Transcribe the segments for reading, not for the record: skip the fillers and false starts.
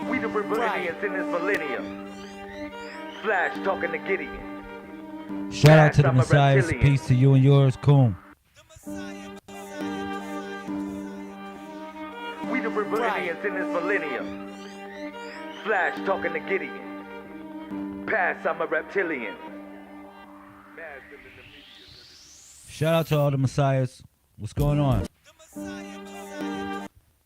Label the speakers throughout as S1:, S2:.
S1: We the remedies in this millennium. Flash talking to Gideon.
S2: Shout out to the Messiahs. Peace to you and yours. Cool.
S1: We the remedies in this millennium. Flash talking to Gideon. Past, I'm a reptilian.
S2: Shout out to all the Messiahs. What's going on?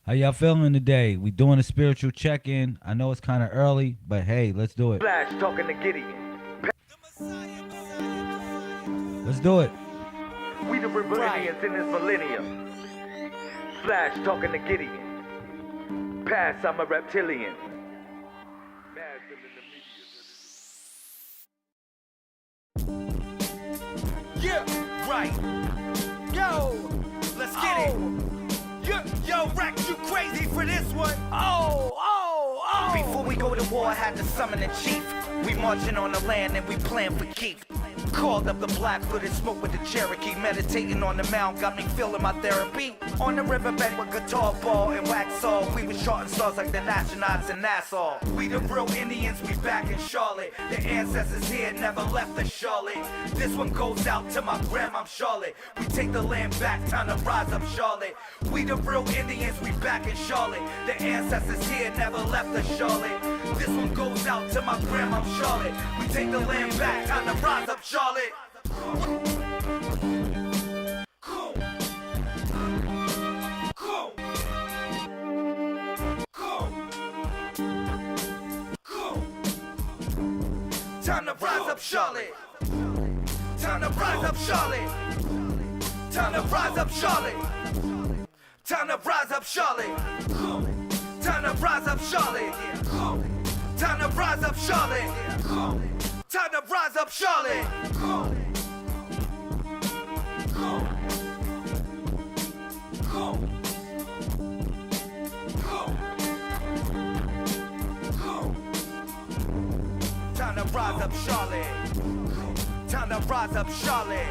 S2: How y'all feeling today? We doing a spiritual check-in. I know it's kind of early, but hey, let's do it.
S1: Flash talking to Gideon.
S2: Let's do it.
S1: We the remedies in this millennium. Flash talking to Gideon. Past, I'm a reptilian.
S3: Yeah, right. Yo, let's get it. Yo, Rex, you crazy for this one? Oh. Before we go to war, I had to summon the chief. We marching on the land and we plan for keep. Called up the Blackfoot and smoked with the Cherokee. Meditating on the mound got me feeling my therapy. On the riverbed with guitar ball and wax saw. We was charting stars like the astronauts in Nassau. We the real Indians, we back in Charlotte. The ancestors here never left us, Charlotte. This one goes out to my grandma, Charlotte. We take the land back, time to rise up, Charlotte. We the real Indians, we back in Charlotte. The ancestors here never left us, Charlotte. This one goes out to my grandma, Charlotte. We take the land back, time to rise up, Charlotte. Cool. Time to rise up, Charlotte. Time to rise up, Charlotte. Time to rise up, Charlotte. Time to rise up, Charlotte. Time to rise up, Charlotte. Time to rise up, Charlotte. Time to rise up, Charlotte. Time to rise up, Charlotte. Time to rise up, Charlotte.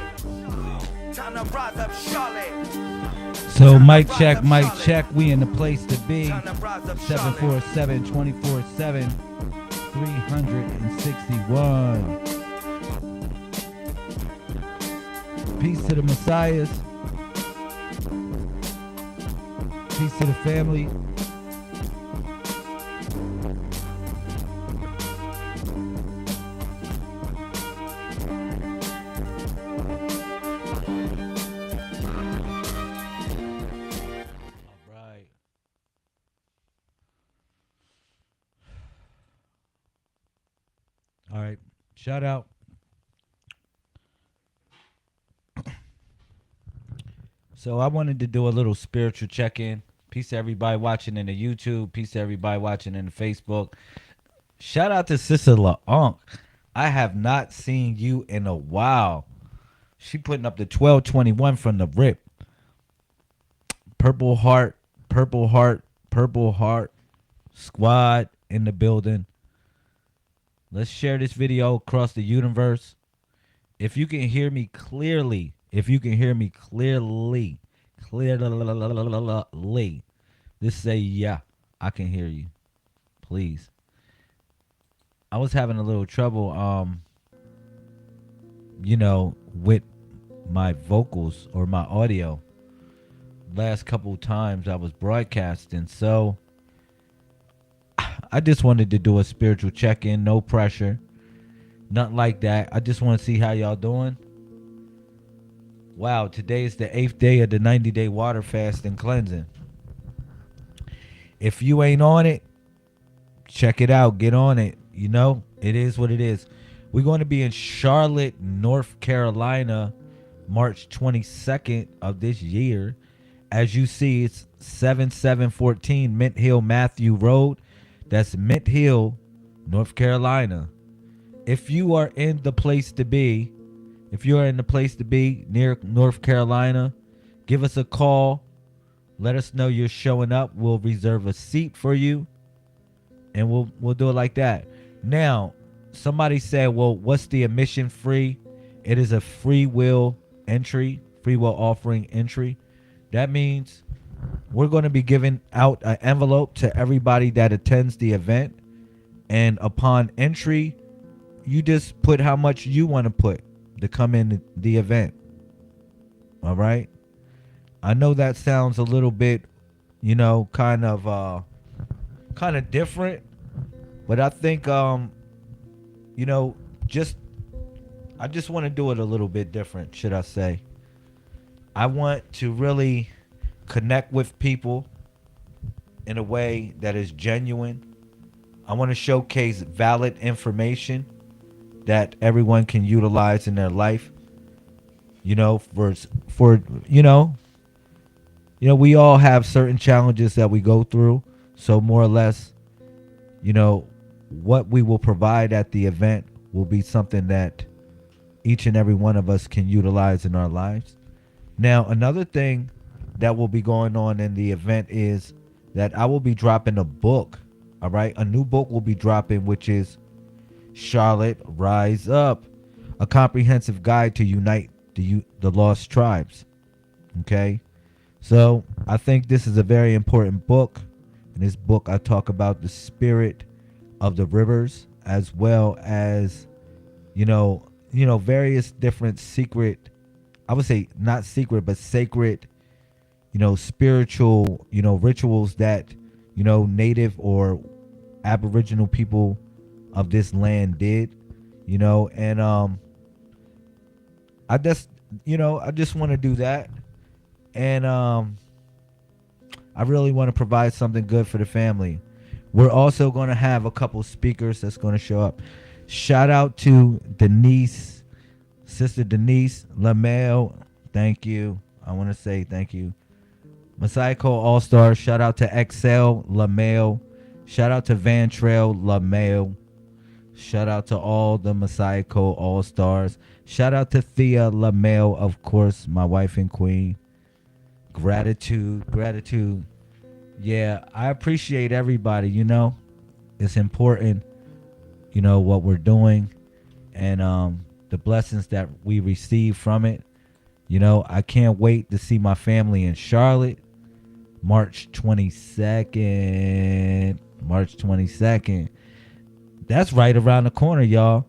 S3: Time to rise up, Charlotte.
S2: So mic check. We in the place to be. 747 24/7 361. Peace to the Messiahs. Peace to the family. All right, shout out. So I wanted to do a little spiritual check-in. Peace to everybody watching in the YouTube. Peace to everybody watching in the Facebook. Shout out to Sister LaUnc. I have not seen you in a while. She putting up the 1221 from the rip. Purple heart squad in the building. Let's share this video across the universe. If you can hear me clearly, just say, yeah, I can hear you, please. I was having a little trouble, with my vocals or my audio. Last couple times I was broadcasting, so I just wanted to do a spiritual check-in, no pressure, nothing like that. I just want to see how y'all doing. Wow, today is the 8th day of the 90-day water fast and cleansing. If you ain't on it, check it out. Get on it. You know, it is what it is. We're going to be in Charlotte, North Carolina, March 22nd of this year. As you see, it's 7714 Mint Hill Matthew Road. That's Mint Hill, North Carolina. If you are in the place to be, near North Carolina, give us a call. Let us know you're showing up. We'll reserve a seat for you, and we'll do it like that. Now, somebody said, well, what's the admission free? It is a free will entry, free will offering entry. That means we're going to be giving out an envelope to everybody that attends the event. And upon entry, you just put how much you want to put to come in the event. All right. I know that sounds a little bit, kind of different, but I think, I just want to do it a little bit different, should I say. I want to really connect with people in a way that is genuine. I want to showcase valid information that everyone can utilize in their life. We all have certain challenges that we go through. So more or less, what we will provide at the event will be something that each and every one of us can utilize in our lives. Now, another thing that will be going on in the event is that I will be dropping a book. All right. A new book will be dropping, which is Charlotte Rise Up, a comprehensive guide to unite the lost tribes. Okay. So I think this is a very important book. In this book, I talk about the spirit of the rivers, as well as, various different secret, I would say not secret, but sacred, spiritual, rituals that, native or aboriginal people of this land did, and I just want to do that. And I really want to provide something good for the family. We're also going to have a couple speakers that's going to show up. Shout out to Denise, Sister Denise LaMail. Thank you. I want to say thank you. Messiah Cole All-Star. Shout out to Excel LaMail. Shout out to Van Trail LaMail. Shout out to all the Messiah Cole All-Stars. Shout out to Thea LaMail, of course, my wife and queen. Gratitude. Yeah, I appreciate everybody, It's important, what we're doing and the blessings that we receive from it. I can't wait to see my family in Charlotte, March 22nd. That's right around the corner, y'all.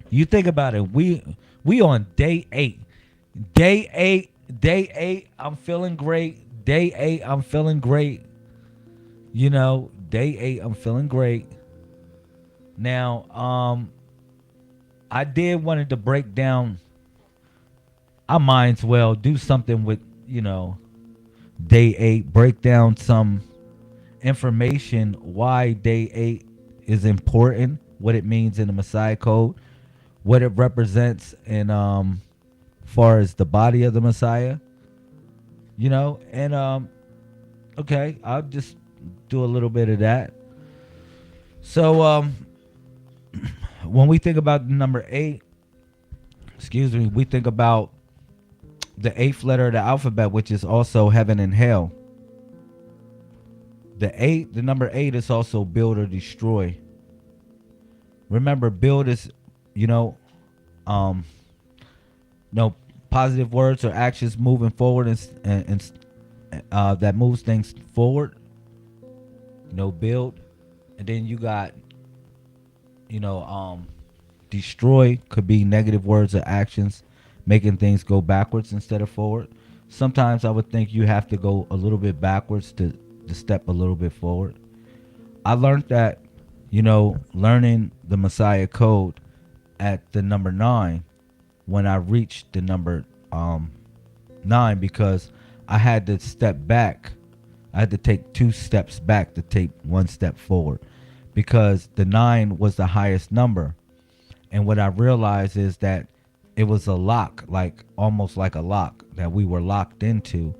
S2: You think about it. We on day 8. Day 8, I'm feeling great. Day 8, I'm feeling great. Day 8, I'm feeling great. Now, I did wanted to break down. I might as well do something with, day 8. Break down some information why day 8 is important, what it means in the Messiah Code, what it represents in far as the body of the Messiah, and okay, I'll just do a little bit of that. So when we think about number 8, we think about the 8th letter of the alphabet, which is also heaven and hell. The number 8 is also build or destroy. Remember, build is, positive words or actions moving forward and that moves things forward. Build. And then you got, destroy could be negative words or actions making things go backwards instead of forward. Sometimes I would think you have to go a little bit backwards to step a little bit forward. I learned that, learning the Messiah Code at the number 9 when I reached the number 9, because I had to step back. I had to take 2 steps back to take 1 step forward, because the 9 was the highest number. And what I realized is that it was a lock, almost like a lock that we were locked into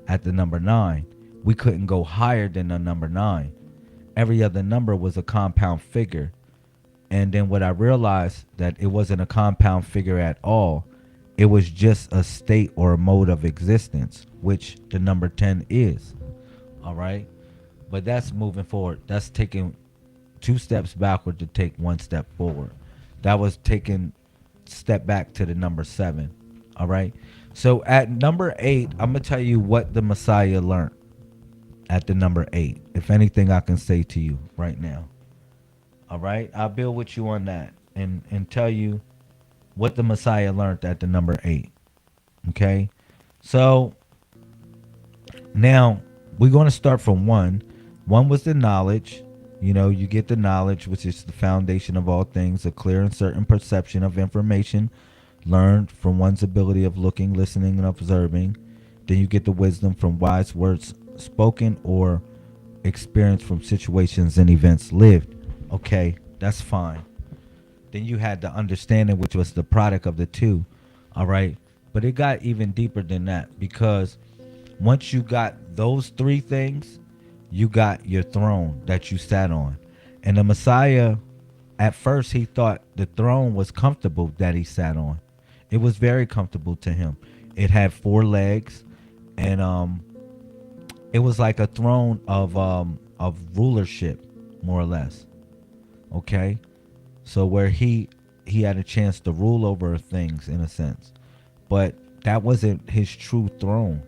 S2: at the number 9. We couldn't go higher than the number 9. Every other number was a compound figure. And then what I realized, that it wasn't a compound figure at all. It was just a state or a mode of existence, which the number 10 is. All right. But that's moving forward. That's taking 2 steps backward to take 1 step forward. That was taking step back to the number 7. All right. So at number 8, I'm going to tell you what the Messiah learned. at the number 8. If anything I can say to you right now. All right? I'll build with you on that and tell you what the Messiah learned at the number 8. Okay? So now we're going to start from 1. 1 was the knowledge. You know, you get the knowledge, which is the foundation of all things, a clear and certain perception of information learned from one's ability of looking, listening, and observing. Then you get the wisdom from wise words spoken or experience from situations and events lived. Okay, that's fine. Then you had the understanding, which was the product of the 2. All right. But it got even deeper than that, because once you got those 3 things, you got your throne that you sat on. And the Messiah, at first, he thought the throne was comfortable that he sat on. It was very comfortable to him. It had 4 legs, and it was like a throne of rulership, more or less. Okay, so where he had a chance to rule over things in a sense, but that wasn't his true throne.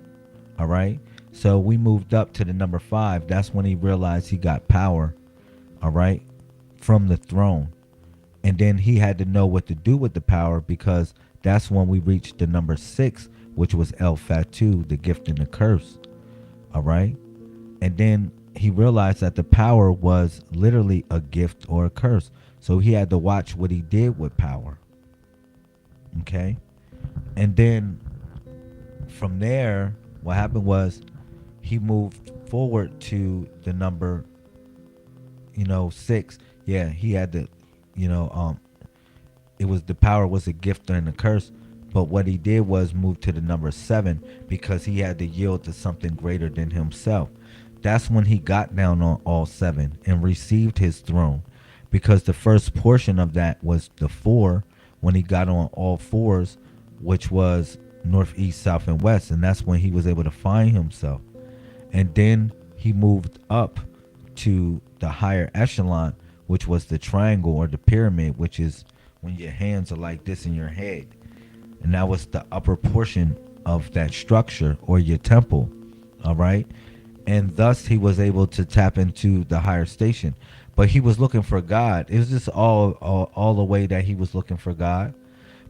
S2: All right. So we moved up to the number 5. That's when he realized he got power, all right, from the throne. And then he had to know what to do with the power, because that's when we reached the number 6, which was El Fatu, the gift and the curse, all right. And then he realized that the power was literally a gift or a curse. So he had to watch what he did with power, okay. And then from there, what happened was, he moved forward to the number, 6. Yeah, he had to, it was the power was a gift and a curse. But what he did was move to the number 7, because he had to yield to something greater than himself. That's when he got down on all 7 and received his throne, because the first portion of that was the 4, when he got on all 4s, which was north, east, south, and west. And that's when he was able to find himself. And then he moved up to the higher echelon, which was the triangle or the pyramid, which is when your hands are like this in your head. And that was the upper portion of that structure, or your temple. All right. And thus he was able to tap into the higher station. But he was looking for God. It was just all the way that he was looking for God.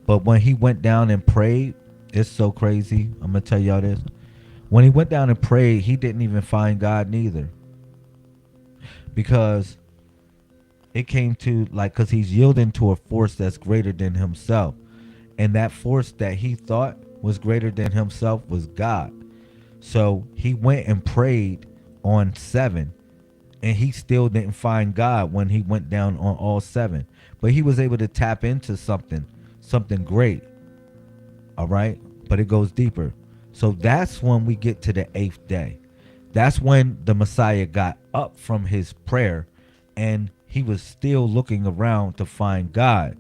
S2: But when he went down and prayed, it's so crazy. I'm going to tell y'all this. When he went down and prayed, he didn't even find God neither. Because it came to because he's yielding to a force that's greater than himself. And that force that he thought was greater than himself was God. So he went and prayed on 7, and he still didn't find God when he went down on all 7. But he was able to tap into something great. All right. But it goes deeper. So that's when we get to the 8th day. That's when the Messiah got up from his prayer, and he was still looking around to find God.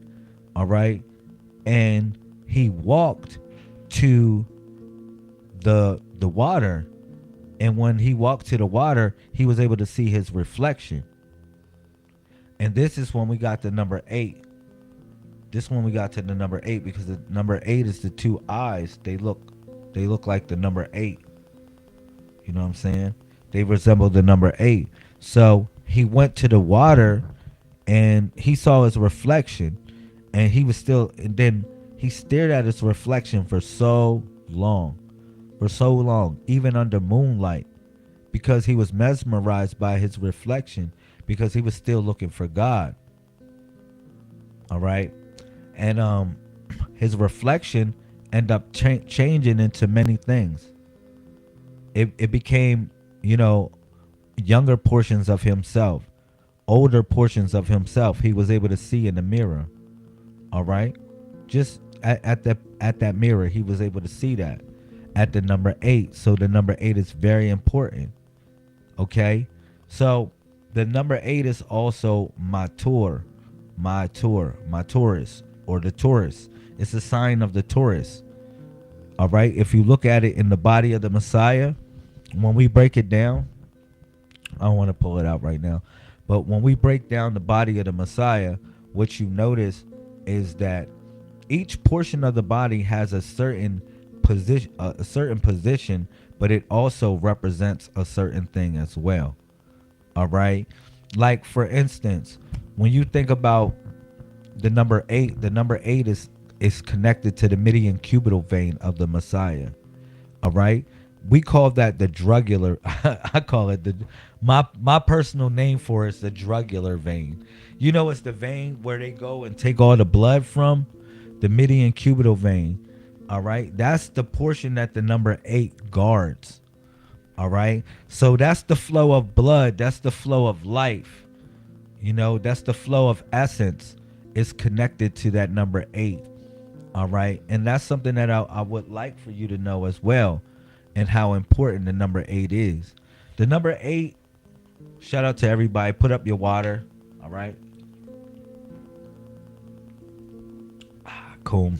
S2: All right. And he walked to the water. And when he walked to the water, he was able to see his reflection. And this is when we got the number 8. This one we got to the number 8, because the number 8 is the 2 eyes. They look like the number 8. You know what I'm saying? They resemble the number 8. So he went to the water and he saw his reflection, and and then he stared at his reflection for so long, even under moonlight, because he was mesmerized by his reflection, because he was still looking for God. All right. And his reflection ended up changing into many things. It became, younger portions of himself, older portions of himself he was able to see in the mirror. All right. Just at that mirror, he was able to see that at the number 8. So the number 8 is very important. Okay. So the number 8 is also Taurus, or the Taurus. It's a sign of the Taurus. All right. If you look at it in the body of the Messiah, when we break it down, I don't want to pull it out right now, but when we break down the body of the Messiah, what you notice is that each portion of the body has a certain position, a certain position, but it also represents a certain thing as well. All right. Like for instance, when you think about the number eight is connected to the median cubital vein of the Messiah. All right. We call that the drugular. I call it my personal name for it is the drugular vein. You know, it's the vein where they go and take all the blood from, the median cubital vein. All right. That's the portion that the number 8 guards. All right. So that's the flow of blood. That's the flow of life. You know, that's the flow of essence is connected to that number 8. All right. And that's something that I would like for you to know as well, and how important the number 8 is. The number 8, shout out to everybody. Put up your water. All right. Cool.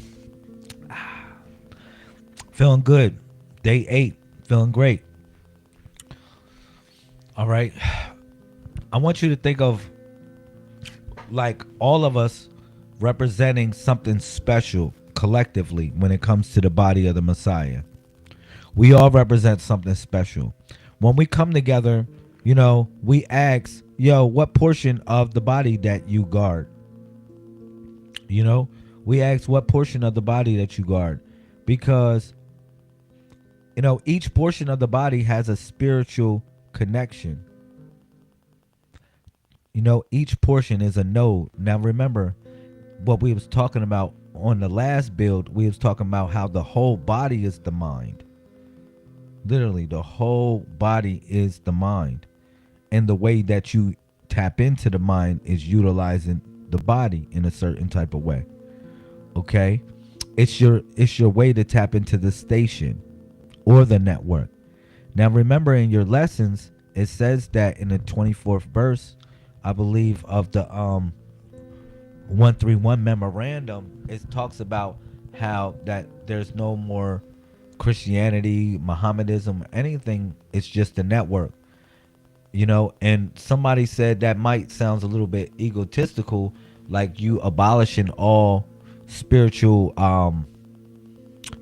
S2: Feeling good. Day 8. Feeling great. All right. I want you to think of like all of us representing something special collectively when it comes to the body of the Messiah. We all represent something special. When we come together, you know, we ask, yo, what portion of the body that you guard? You know, we ask what portion of the body that you guard, because, you know, each portion of the body has a spiritual connection. You know, each portion is a node. Now remember what we was talking about on the last build. We was talking about how the whole body is the mind. Literally, the whole body is the mind. And the way that you tap into the mind is utilizing the body in a certain type of way. Okay? It's your way to tap into the station or the network. Now remember, in your lessons, it says that in the 24th verse, I believe, of the 131 memorandum, it talks about how that there's no more Christianity, Mohammedanism, anything. It's just a network, you know. And somebody said that might sound a little bit egotistical, like you abolishing all spiritual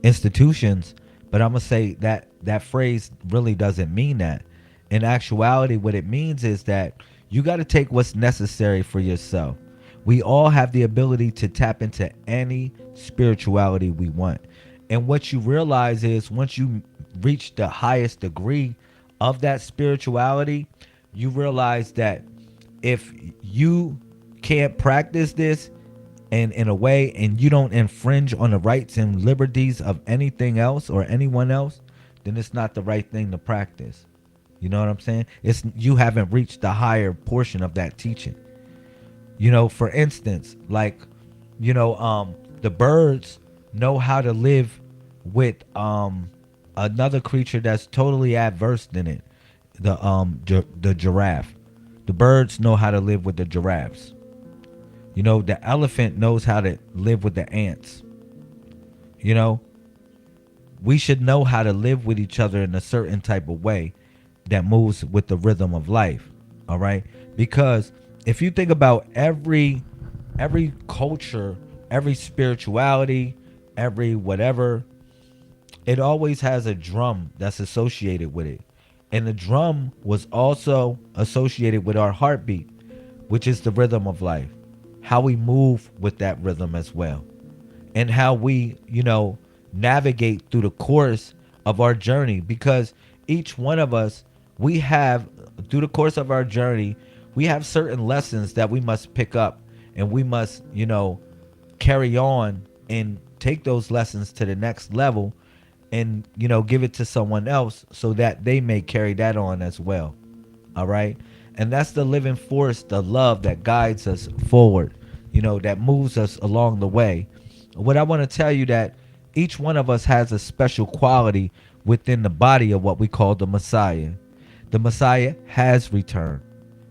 S2: institutions. But I'm gonna say that that phrase really doesn't mean that. In actuality, what it means is that you got to take what's necessary for yourself. We all have the ability to tap into any spirituality we want. And what you realize is once you reach the highest degree of that spirituality, you realize that if you can't practice this and in a way, and you don't infringe on the rights and liberties of anything else or anyone else, then it's not the right thing to practice. You know what I'm saying? It's you haven't reached the higher portion of that teaching. You know, for instance, like, you know, the birds know how to live with another creature that's totally adverse than it. The giraffe. The birds know how to live with the giraffes. You know, the elephant knows how to live with the ants. You know, we should know how to live with each other in a certain type of way that moves with the rhythm of life. All right? Because if you think about every culture, every spirituality, every whatever, it always has a drum that's associated with it. And the drum was also associated with our heartbeat, which is the rhythm of life. How we move with that rhythm as well. And how we, you know, navigate through the course of our journey. Because each one of us, we have, through the course of our journey, we have certain lessons that we must pick up, and we must, you know, carry on and take those lessons to the next level and, you know, give it to someone else so that they may carry that on as well. All right. And that's the living force, the love that guides us forward, you know, that moves us along the way. What I want to tell you, that each one of us has a special quality within the body of what we call the Messiah. The Messiah has returned,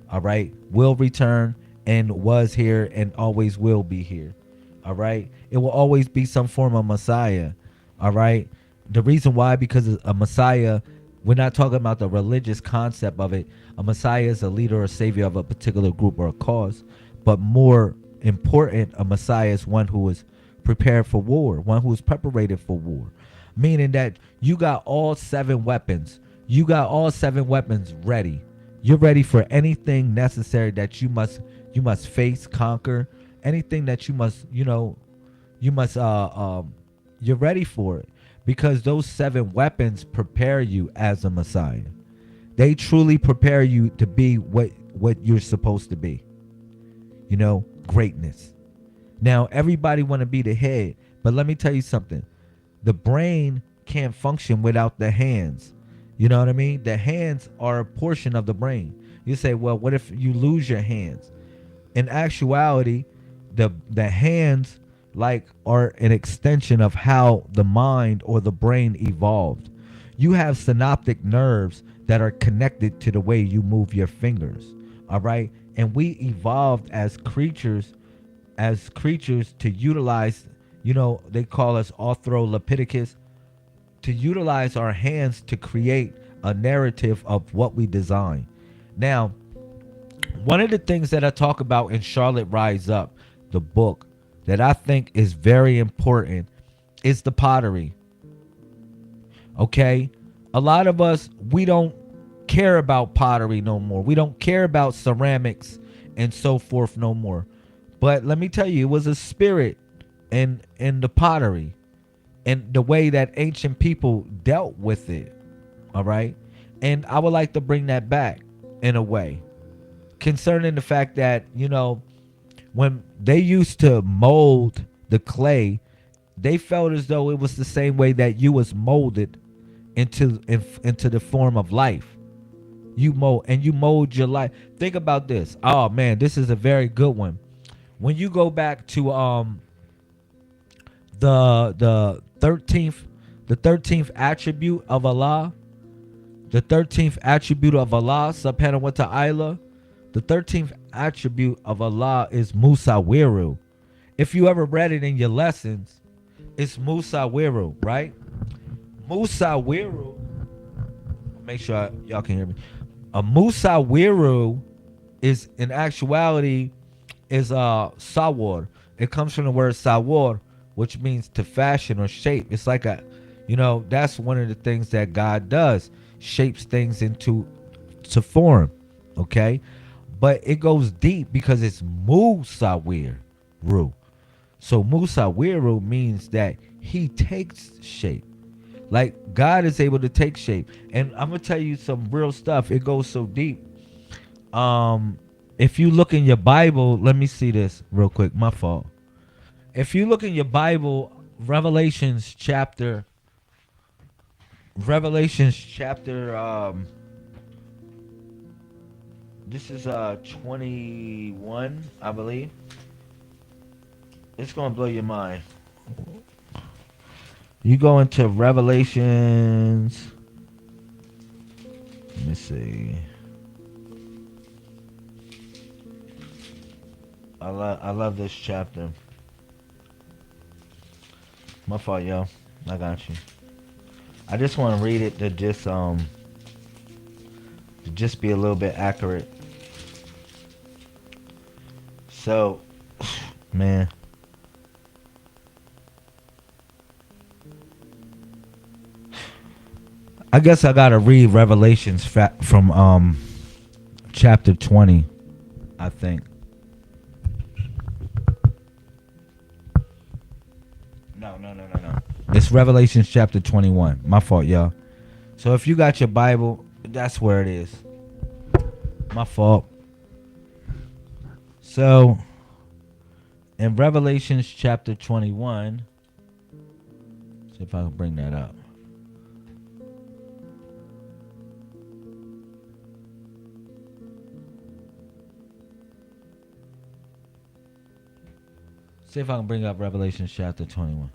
S2: all right, will return, and was here and always will be here, all right. It will always be some form of Messiah, all right. The reason why, because a Messiah, we're not talking about the religious concept of it. A Messiah is a leader or savior of a particular group or a cause, but more important, a Messiah is one who is prepared for war, one who is preparated for war. meaning that you got all 7 weapons. You got all 7 weapons ready. You're ready for anything necessary that you must face, conquer, anything that you must you're ready for it, because those 7 weapons prepare you as a Messiah. They truly prepare you to be what you're supposed to be. Greatness. Now, everybody want to be the head, but let me tell you something. The brain can't function without the hands. You know what I mean? The hands are a portion of the brain. You say, well, what if you lose your hands? In actuality, the hands are an extension of how the mind or the brain evolved. You have synaptic nerves that are connected to the way you move your fingers. All right? And we evolved as creatures to utilize, they call us Australopithecus, to utilize our hands to create a narrative of what we design. Now, one of the things that I talk about in Charlotte Rise Up, the book, that I think is very important is the pottery. Okay? A lot of us, we don't care about pottery no more. We don't care about ceramics and so forth no more. But let me tell you, it was a spirit in the pottery and the way that ancient people dealt with it. All right? And I would like to bring that back in a way, concerning the fact that, when they used to mold the clay, they felt as though it was the same way that you was molded into the form of life. You mold your life. Think about this. Oh man, this is a very good one. When you go back to the 13th attribute of Allah, the 13th attribute of Allah, subhanahu wa ta'ala, the 13th attribute of Allah is Musawiru. If you ever read it in your lessons, it's Musawiru, right? Musawiru, make sure y'all can hear me. A Musawiru is, in actuality, is sawar. It comes from the word sawar, which means to fashion or shape. It's like that's one of the things that God does, shapes things into form. Okay? But it goes deep because it's Musawiru. So Musawiru means that he takes shape. Like God is able to take shape. And I'm going to tell you some real stuff. It goes so deep. If you look in your Bible, let me see this real quick. My fault. If you look in your Bible, Revelations chapter, this is 21, I believe. It's going to blow your mind. You go into Revelations. Let me see. I love this chapter. My fault, yo. I got you. I just want to read it to just be a little bit accurate. So, man. I guess I gotta read Revelations from chapter 20, I think. No. It's Revelations chapter 21. My fault, y'all. So if you got your Bible, that's where it is. My fault. So, in Revelations chapter 21, see if I can bring that up. See if I can bring up Revelation chapter 21.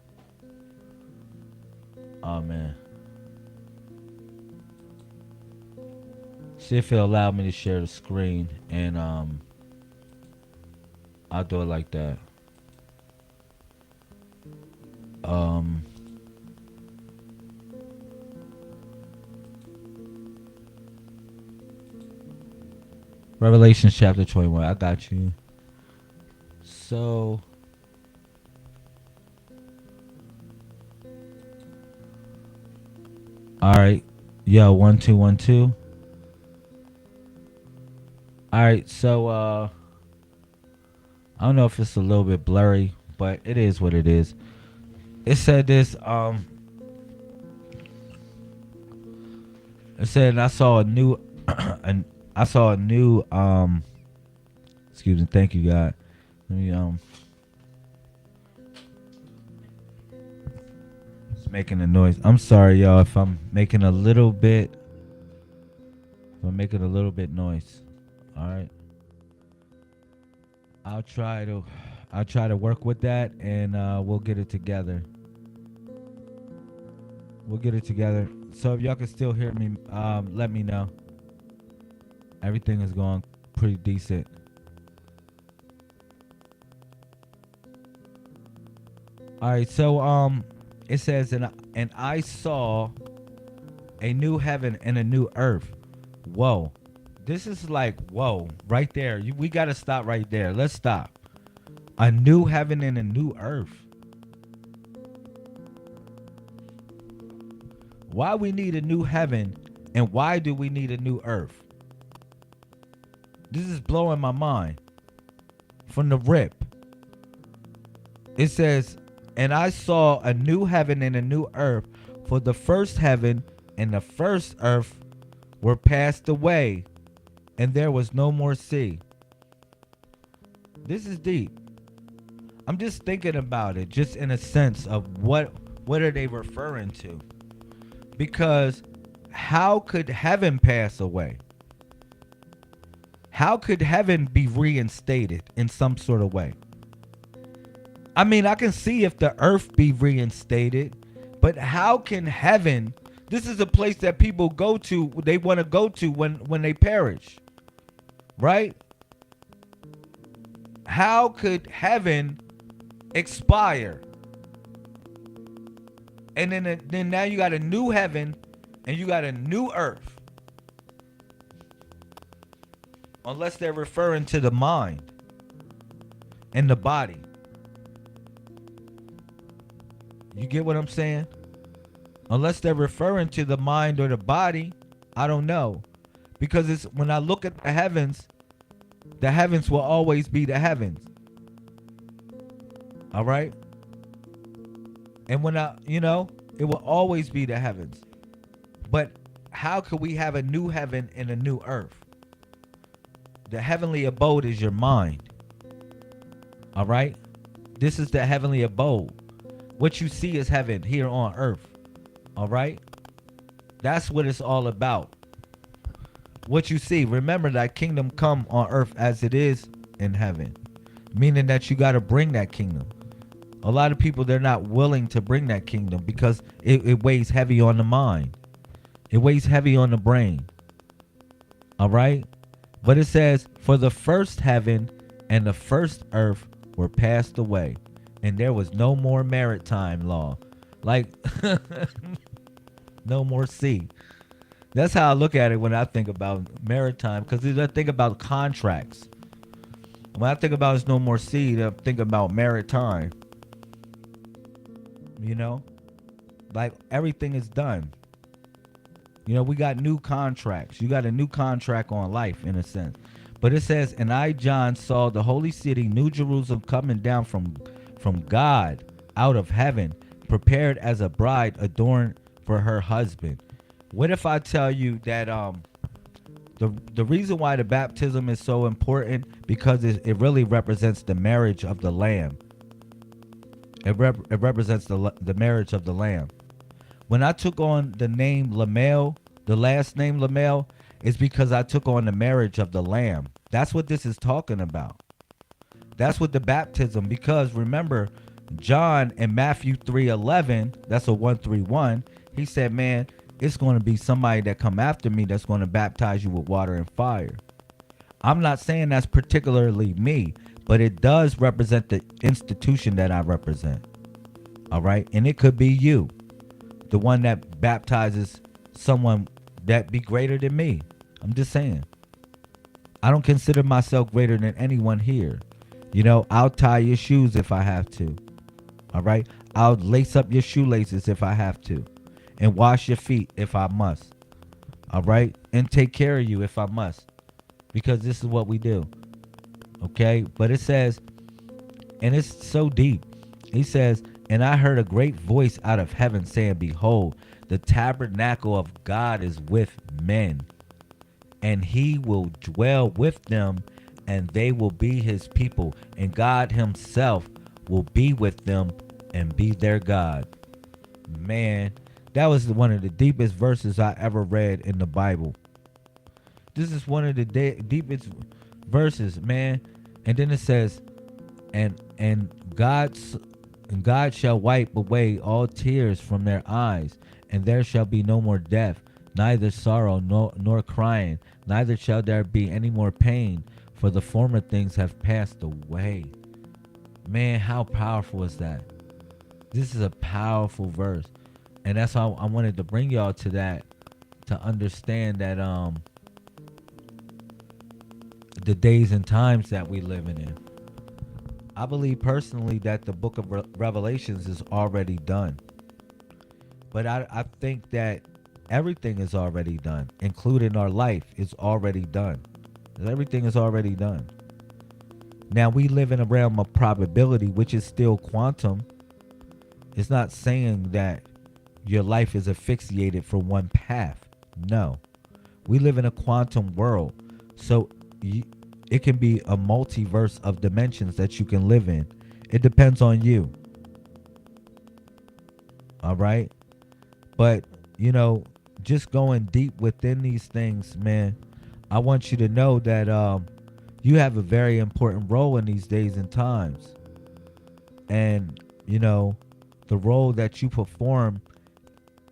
S2: Oh, man. See if it'll allow me to share the screen. And I'll do it like that. Revelation chapter 21. I got you. So... All right. Yo, 1 2 1 2. All right, so I don't know if it's a little bit blurry, but it is what it is. It said this. It said I saw a new, and I saw a new. Excuse me. Thank you, God. Let me It's making a noise. I'm sorry, y'all, if I'm making a little bit. If I'm making a little bit noise. All right. I'll try to work with that, and we'll get it together. We'll get it together. So if y'all can still hear me, let me know. Everything is going pretty decent. All right, so it says, and I saw a new heaven and a new earth. Whoa. This is like, whoa, right there. We got to stop right there. Let's stop. A new heaven and a new earth. Why we need a new heaven and why do we need a new earth? This is blowing my mind. From the rip. It says, and I saw a new heaven and a new earth, for the first heaven and the first earth were passed away, and there was no more sea. This is deep. I'm just thinking about it, just in a sense of what are they referring to? Because how could heaven pass away? How could heaven be reinstated in some sort of way? I mean, I can see if the earth be reinstated, but how can heaven? This is a place that people go to, they want to go to when they perish. Right? How could heaven expire? And then now you got a new heaven and you got a new earth. Unless they're referring to the mind and the body. You get what I'm saying? Unless they're referring to the mind or the body, I don't know. Because it's when I look at the heavens will always be the heavens. All right? And when it will always be the heavens. But how could we have a new heaven and a new earth? The heavenly abode is your mind. All right? This is the heavenly abode. What you see is heaven here on earth. All right? That's what it's all about. What you see. Remember that kingdom come on earth as it is in heaven. Meaning that you got to bring that kingdom. A lot of people, they're not willing to bring that kingdom because it weighs heavy on the mind. It weighs heavy on the brain. All right? But it says, for the first heaven and the first earth were passed away, and there was no more maritime law. Like, no more sea. That's how I look at it when I think about maritime, because I think about contracts. When I think about it's no more sea, I think about maritime. You know? Like, everything is done. You know, we got new contracts. You got a new contract on life, in a sense. But it says, and I, John, saw the holy city, New Jerusalem, coming down from God out of heaven, prepared as a bride adorned for her husband. What if I tell you that the reason why the baptism is so important, because it really represents the marriage of the Lamb. It represents the marriage of the Lamb. When I took on the name Lamel, the last name Lamel, is because I took on the marriage of the Lamb. That's what this is talking about. That's what the baptism, because remember, John in Matthew 3:11, that's a 131, he said, man, it's going to be somebody that come after me that's going to baptize you with water and fire. I'm not saying that's particularly me, but it does represent the institution that I represent. All right? And it could be you, the one that baptizes someone that be greater than me. I'm just saying. I don't consider myself greater than anyone here. You know, I'll tie your shoes if I have to. All right? I'll lace up your shoelaces if I have to. and wash your feet if I must. All right? And take care of you if I must. Because this is what we do. Okay? But it says, and it's so deep. He says, and I heard a great voice out of heaven saying, behold, the tabernacle of God is with men, and he will dwell with them, and they will be his people, and God himself will be with them and be their God. Man, that was one of the deepest verses I ever read in the Bible. This is one of the deepest verses, man. And then it says, and God shall wipe away all tears from their eyes, and there shall be no more death, neither sorrow nor crying, neither shall there be any more pain, for the former things have passed away. Man, how powerful is that? This is a powerful verse. And that's how I wanted to bring y'all to that, to understand that the days and times that we living in. I believe personally that the book of Revelations is already done. But I think that everything is already done, including our life is already done. Everything is already done. Now we live in a realm of probability, which is still quantum. It's not saying that your life is asphyxiated for one path. No. We live in a quantum world. So it can be a multiverse of dimensions that you can live in. It depends on you. All right? But, you know, just going deep within these things, man, I want you to know that you have a very important role in these days and times. And, you know, the role that you perform,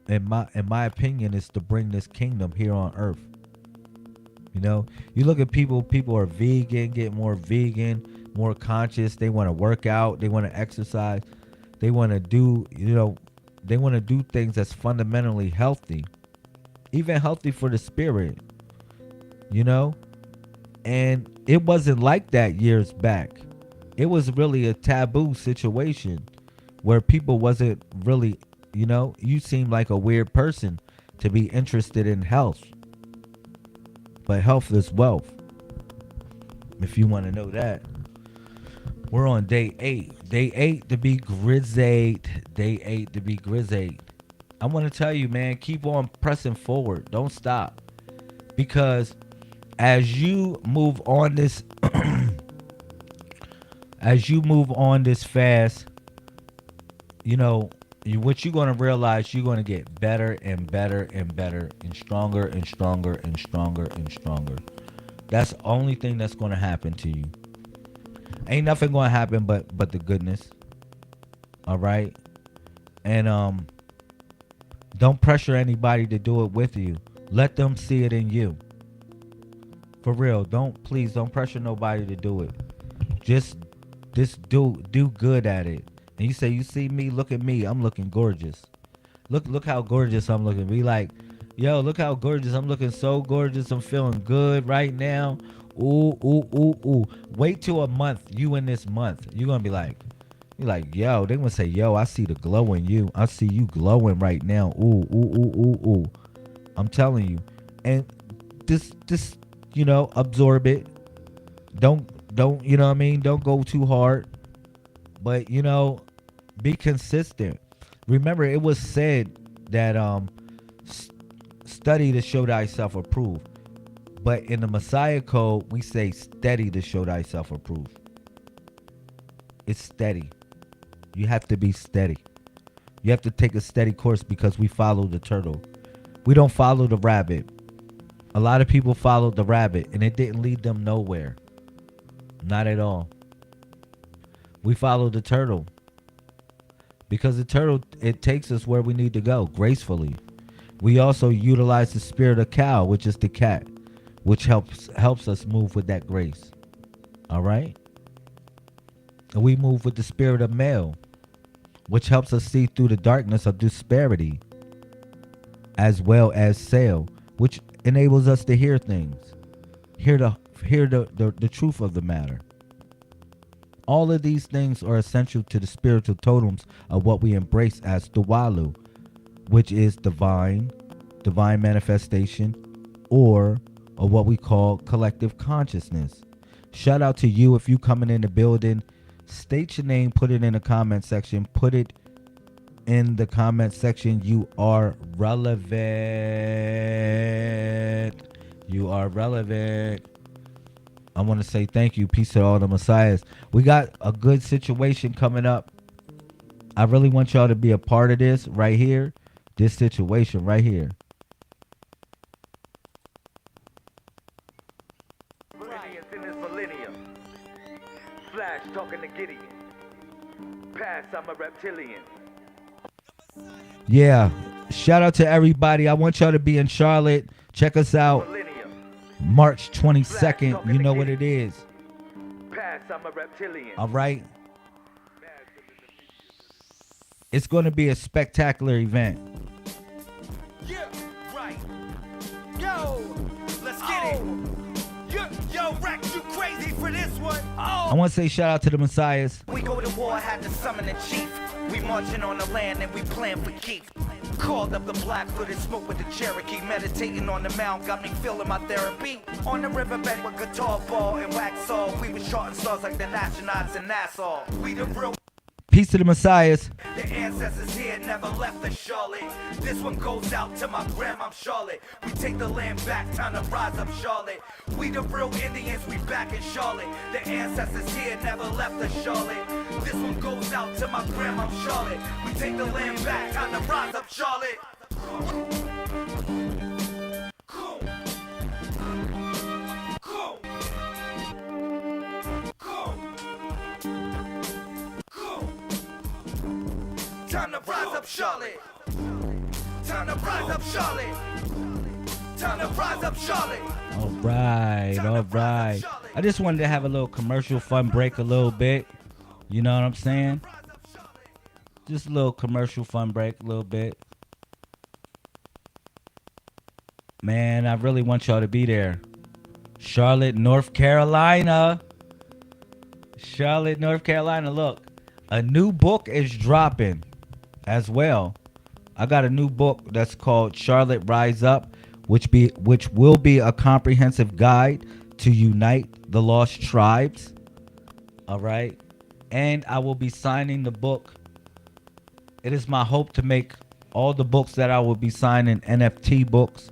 S2: in my opinion, is to bring this kingdom here on earth. You know, you look at people are vegan, get more vegan, more conscious. They want to work out. They want to exercise. They want to do, you know, they want to do things that's fundamentally healthy, even healthy for the spirit, you know? And it wasn't like that years back. It was really a taboo situation where people wasn't really, you know, you seem like a weird person to be interested in health. But health is wealth, if you want to know that. We're on day 8. Day 8 to be grizzled. Day 8 to be grizzled. I want to tell you, man, keep on pressing forward. Don't stop. Because as you move on this fast, you know, what you're going to realize, you're going to get better and better and better and stronger and stronger and stronger and stronger. That's the only thing that's going to happen to you. Ain't nothing going to happen but the goodness. All right? And don't pressure anybody to do it with you. Let them see it in you. For real, please don't pressure nobody to do it. Just do good at it. And you say, you see me, look at me, I'm looking gorgeous. Look how gorgeous I'm looking. Be like, yo, look how gorgeous I'm looking. So gorgeous, I'm feeling good right now. Ooh, ooh, ooh, ooh. Wait till a month, you in this month. You're gonna be like, yo, they gonna say, yo, I see the glow in you. I see you glowing right now. Ooh, ooh, ooh, ooh, ooh. I'm telling you. And this, you know, absorb it. Don't, you know what I mean? Don't go too hard. But, you know, be consistent. Remember, it was said that study to show thyself approved. But in the Messiah code, we say steady to show thyself approved. It's steady. You have to be steady. You have to take a steady course because we follow the turtle. We don't follow the rabbit. A lot of people followed the rabbit and it didn't lead them nowhere. Not at all. We follow the turtle. Because the turtle, it takes us where we need to go gracefully. We also utilize the spirit of cow, which is the cat, which helps us move with that grace. All right? And we move with the spirit of male, which helps us see through the darkness of disparity, as well as sail, which enables us to hear things, hear the truth of the matter. All of these things are essential to the spiritual totems of what we embrace as the Walu, which is divine manifestation, or what we call collective consciousness. Shout out to you if you coming in the building. State your name, put it in the comment section. Put it in the comment section. You are relevant. You are relevant. I want to say thank you. Peace to all the messiahs. We got a good situation coming up. I really want y'all to be a part of this right here. This situation right here.
S1: Remedies in this millennium. Flash talking to Gideon. Past, I'm a reptilian.
S2: Yeah. Shout out to everybody. I want y'all to be in Charlotte. Check us out.
S1: Millennium.
S2: March 22nd. You know what it is.
S1: Past, I'm a reptilian.
S2: All right. It's going to be a spectacular event.
S3: Yeah, right. Yo, let's get it. Yo, Rack, you crazy for this one?
S2: I want to say shout out to the messiahs.
S3: We go to war, had to summon the chief. We marching on the land and we plan for keep. Called up the Blackfoot smoke with the Cherokee. Meditating on the mound, got me feeling my therapy. On the riverbed with guitar ball and wax saw. We was charting stars like the astronauts in Nassau. We the real.
S2: Peace to the messiahs.
S3: The ancestors here never left us, Charlotte. This one goes out to my grandma, Charlotte. We take the land back, time to rise up, Charlotte. We the real Indians, we back in Charlotte. The ancestors here never left us, Charlotte. This one goes out to my grandma, Charlotte. We take the land back, time to rise up, Charlotte. Cool. Cool. Cool. Time to rise up, Charlotte. Time to rise up, Charlotte. Time to rise up, Charlotte.
S2: All right. I just wanted to have a little commercial fun break a little bit. You know what I'm saying? Just a little commercial fun break a little bit. Man, I really want y'all to be there. Charlotte, North Carolina. Charlotte, North Carolina. Look, a new book is dropping as well. I got a new book that's called Charlotte Rise Up, which will be a comprehensive guide to unite the lost tribes. All right. And I will be signing the book. It is my hope to make all the books that I will be signing NFT books.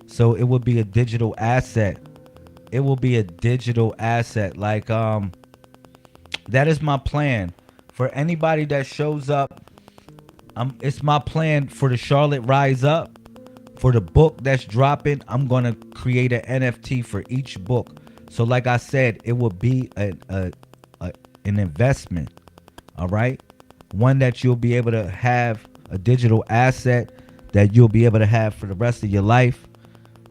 S2: So it will be a digital asset. It will be a digital asset. Like, that is my plan. For anybody that shows up, it's my plan for the Charlotte Rise Up. For the book that's dropping, I'm going to create an NFT for each book. So like I said, it will be an investment. All right. One that you'll be able to have, a digital asset that you'll be able to have for the rest of your life.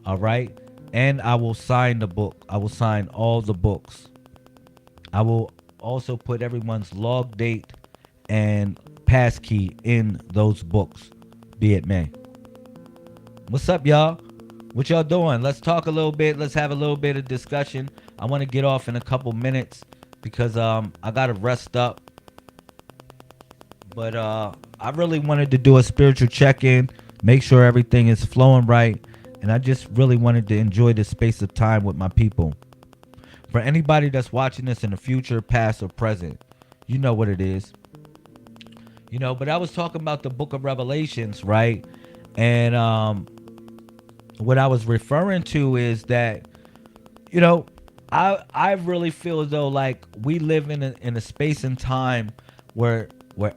S2: All right. And I will sign the book. I will sign all the books. I will also put everyone's log date and passkey in those books, be it may. What's up, y'all? What y'all doing? Let's talk a little bit. Let's have a little bit of discussion. I want to get off in a couple minutes because I got to rest up. But I really wanted to do a spiritual check-in, make sure everything is flowing right. And I just really wanted to enjoy this space of time with my people. For anybody that's watching this in the future, past or present, you know what it is. You know, but I was talking about the book of Revelations, right? And what I was referring to is that, you know, I really feel as though like we live in a space and time where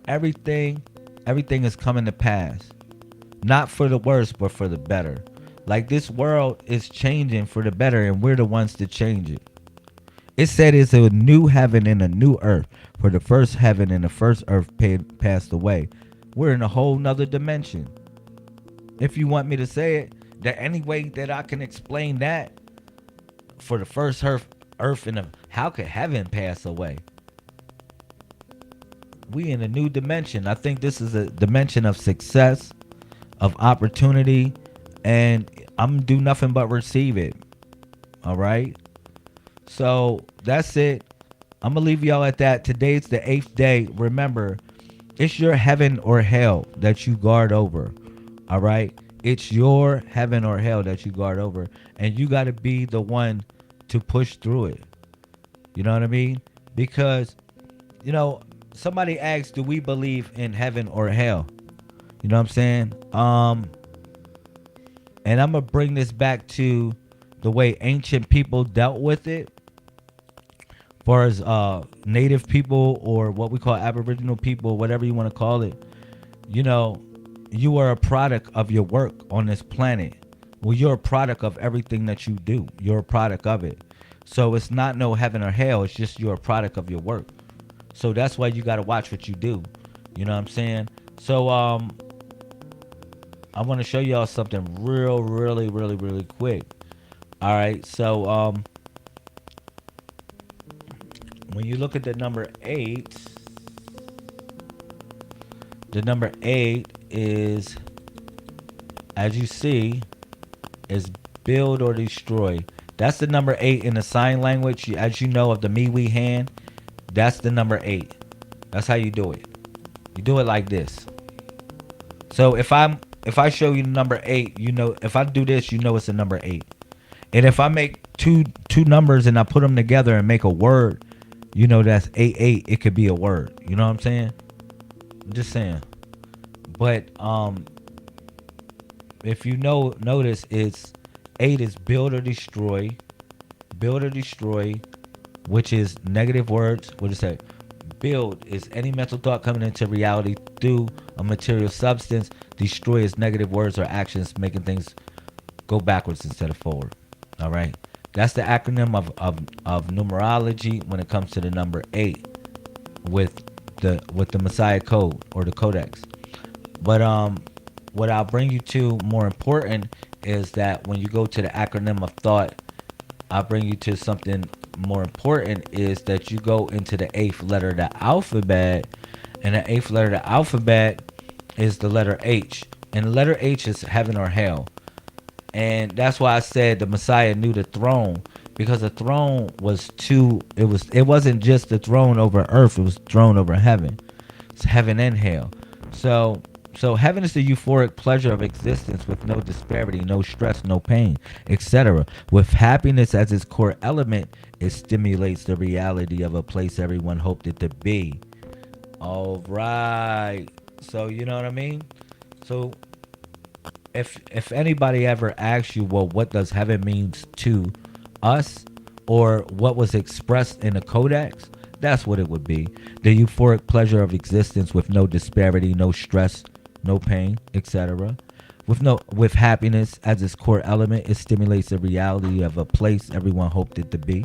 S2: everything is coming to pass. Not for the worse, but for the better. Like this world is changing for the better, and we're the ones to change it. It said it's a new heaven and a new earth. For the first heaven and the first earth passed away. We're in a whole nother dimension. If you want me to say it, there any way that I can explain that? For the first earth and how could heaven pass away? We in a new dimension. I think this is a dimension of success, of opportunity, and I'm do nothing but receive it. All right. So that's it. I'm gonna leave y'all at that. Today's the 8th day. Remember, It's your heaven or hell that you guard over. All right? It's your heaven or hell that you guard over. And you got to be the one to push through it. You know what I mean? Because, somebody asked, do we believe in heaven or hell? You know what I'm saying? And I'm going to bring this back to the way ancient people dealt with it. As far as native people or what we call aboriginal people, whatever you want to call it, you are a product of your work on this planet. Well, you're a product of everything that you do. You're a product of it. So it's not no heaven or hell. It's just you're a product of your work. So that's why you got to watch what you do. You know what I'm saying? So I want to show y'all something really quick. All right. So when you look at the number 8, the number 8 is, as you see, is build or destroy. That's the number 8 in the sign language. As you know, of the me-we hand, that's the number 8. That's how you do it. You do it like this. So if I show you the number 8, if I do this, it's a number 8. And if I make two numbers and I put them together and make a word, that's 88. It could be a word. You know what I'm saying? I'm just saying. But if you notice, it's 8 is build or destroy. Build or destroy, which is negative words. What does it say? Build is any mental thought coming into reality through a material substance. Destroy is negative words or actions making things go backwards instead of forward. All right. That's the acronym of numerology when it comes to the number 8 with the Messiah code or the codex. But what I'll bring you to more important is that when you go to the acronym of thought, I'll bring you to something more important, is that you go into the 8th letter of the alphabet, and the 8th letter of the alphabet is the letter H, and the letter H is heaven or hell. And that's why I said the Messiah knew the throne, because the throne was it wasn't just the throne over earth, it was the throne over heaven. It's heaven and hell. So heaven is the euphoric pleasure of existence with no disparity, no stress, no pain, etc. With happiness as its core element, it stimulates the reality of a place everyone hoped it to be. All right. So you know what I mean? So if anybody ever asks you, well, what does heaven means to us, or what was expressed in the codex, that's what it would be. The euphoric pleasure of existence with no disparity, no stress, no pain, etc. With happiness as its core element, it stimulates the reality of a place everyone hoped it to be.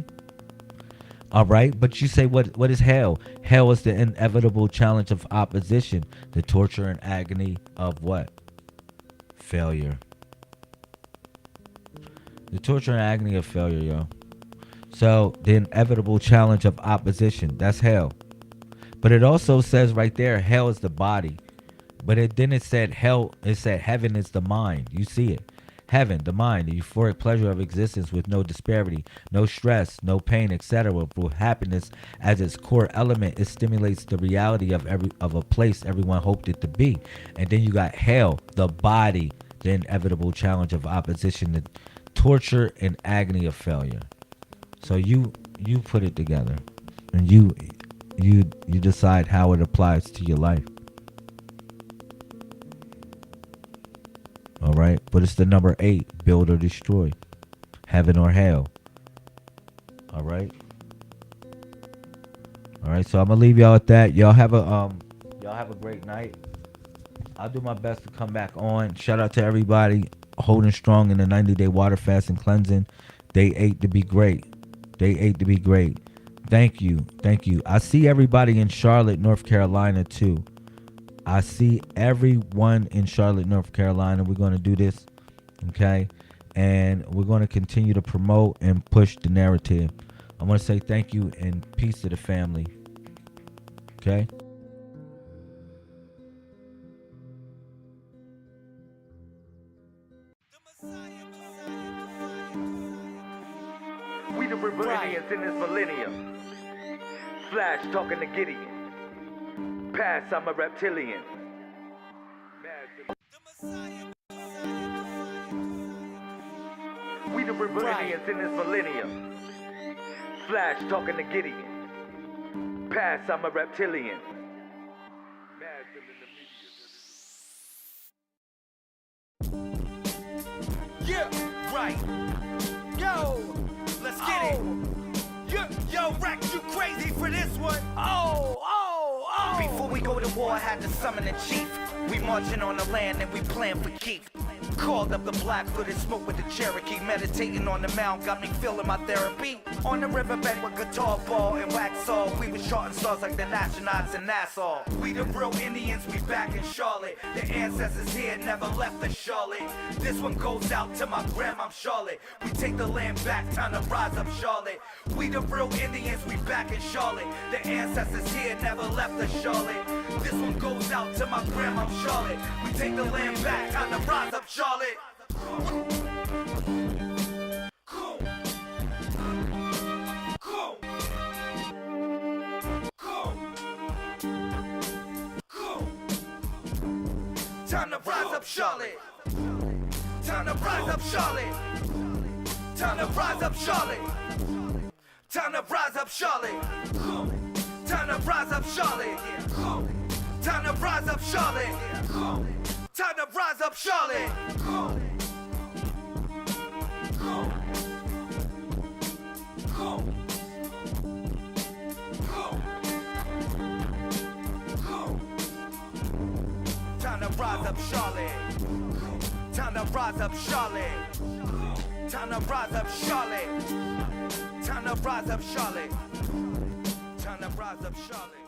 S2: All right, but you say, what is hell? Hell is the inevitable challenge of opposition, the torture and agony of what? Failure. The torture and agony of failure, yo. So the inevitable challenge of opposition, that's hell. But it also says right there, hell is the body. But it said heaven is the mind. You see it. Heaven, the mind, the euphoric pleasure of existence with no disparity, no stress, no pain, etc. With happiness as its core element, it stimulates the reality of a place everyone hoped it to be. And then you got hell, the body, the inevitable challenge of opposition, the torture and agony of failure. So you put it together, and you decide how it applies to your life. All right, but it's the number 8, build or destroy, heaven or hell. All right. So I'm gonna leave y'all at that. Y'all have a great night. I'll do my best to come back on. Shout out to everybody holding strong in the 90-day water fast and cleansing. Day 8 to be great. Day 8 to be great. Thank you. I see everybody in Charlotte, North Carolina too. I see everyone in Charlotte, North Carolina. We're going to do this, okay? And we're going to continue to promote and push the narrative. I want to say thank you and peace to the family, okay?
S1: We the rebellions in this millennium. Flash talking to Gideon. Pass, I'm a reptilian. We the remedies in this millennium. Flash talking to Gideon. Pass, I'm a reptilian.
S3: Yeah, right. Yo, let's get it. Yo, Rex, you crazy for this one? Before we go to war, I had to summon the chief. We marching on the land and we plan for keep. Called up the black-footed smoke with the Cherokee. Meditating on the mound, got me feeling my therapy. On the riverbank with guitar ball and wax saw. We was charting stars like the astronauts in Nassau. We the real Indians, we back in Charlotte. The ancestors here never left us, Charlotte. This one goes out to my grandma, Charlotte. We take the land back, time to rise up, Charlotte. We the real Indians, we back in Charlotte. The ancestors here never left us, Charlotte. This one goes out to my grandma, Charlotte. We take the land back, time to rise up, Charlotte. Cool. Cool. Cool. Cool. Cool. Time to rise up, Charlotte. Time to rise up, Charlotte. Time to rise up, Charlotte. Time to rise up, Charlotte. Time to rise up, Charlotte. Time to rise up, Charlotte. Time to rise up, Charlotte. Time to rise up, Charlotte. Time to rise up, Charlotte. Time to rise up, Charlotte. Time to rise up, Charlotte. Time to rise up, Charlotte.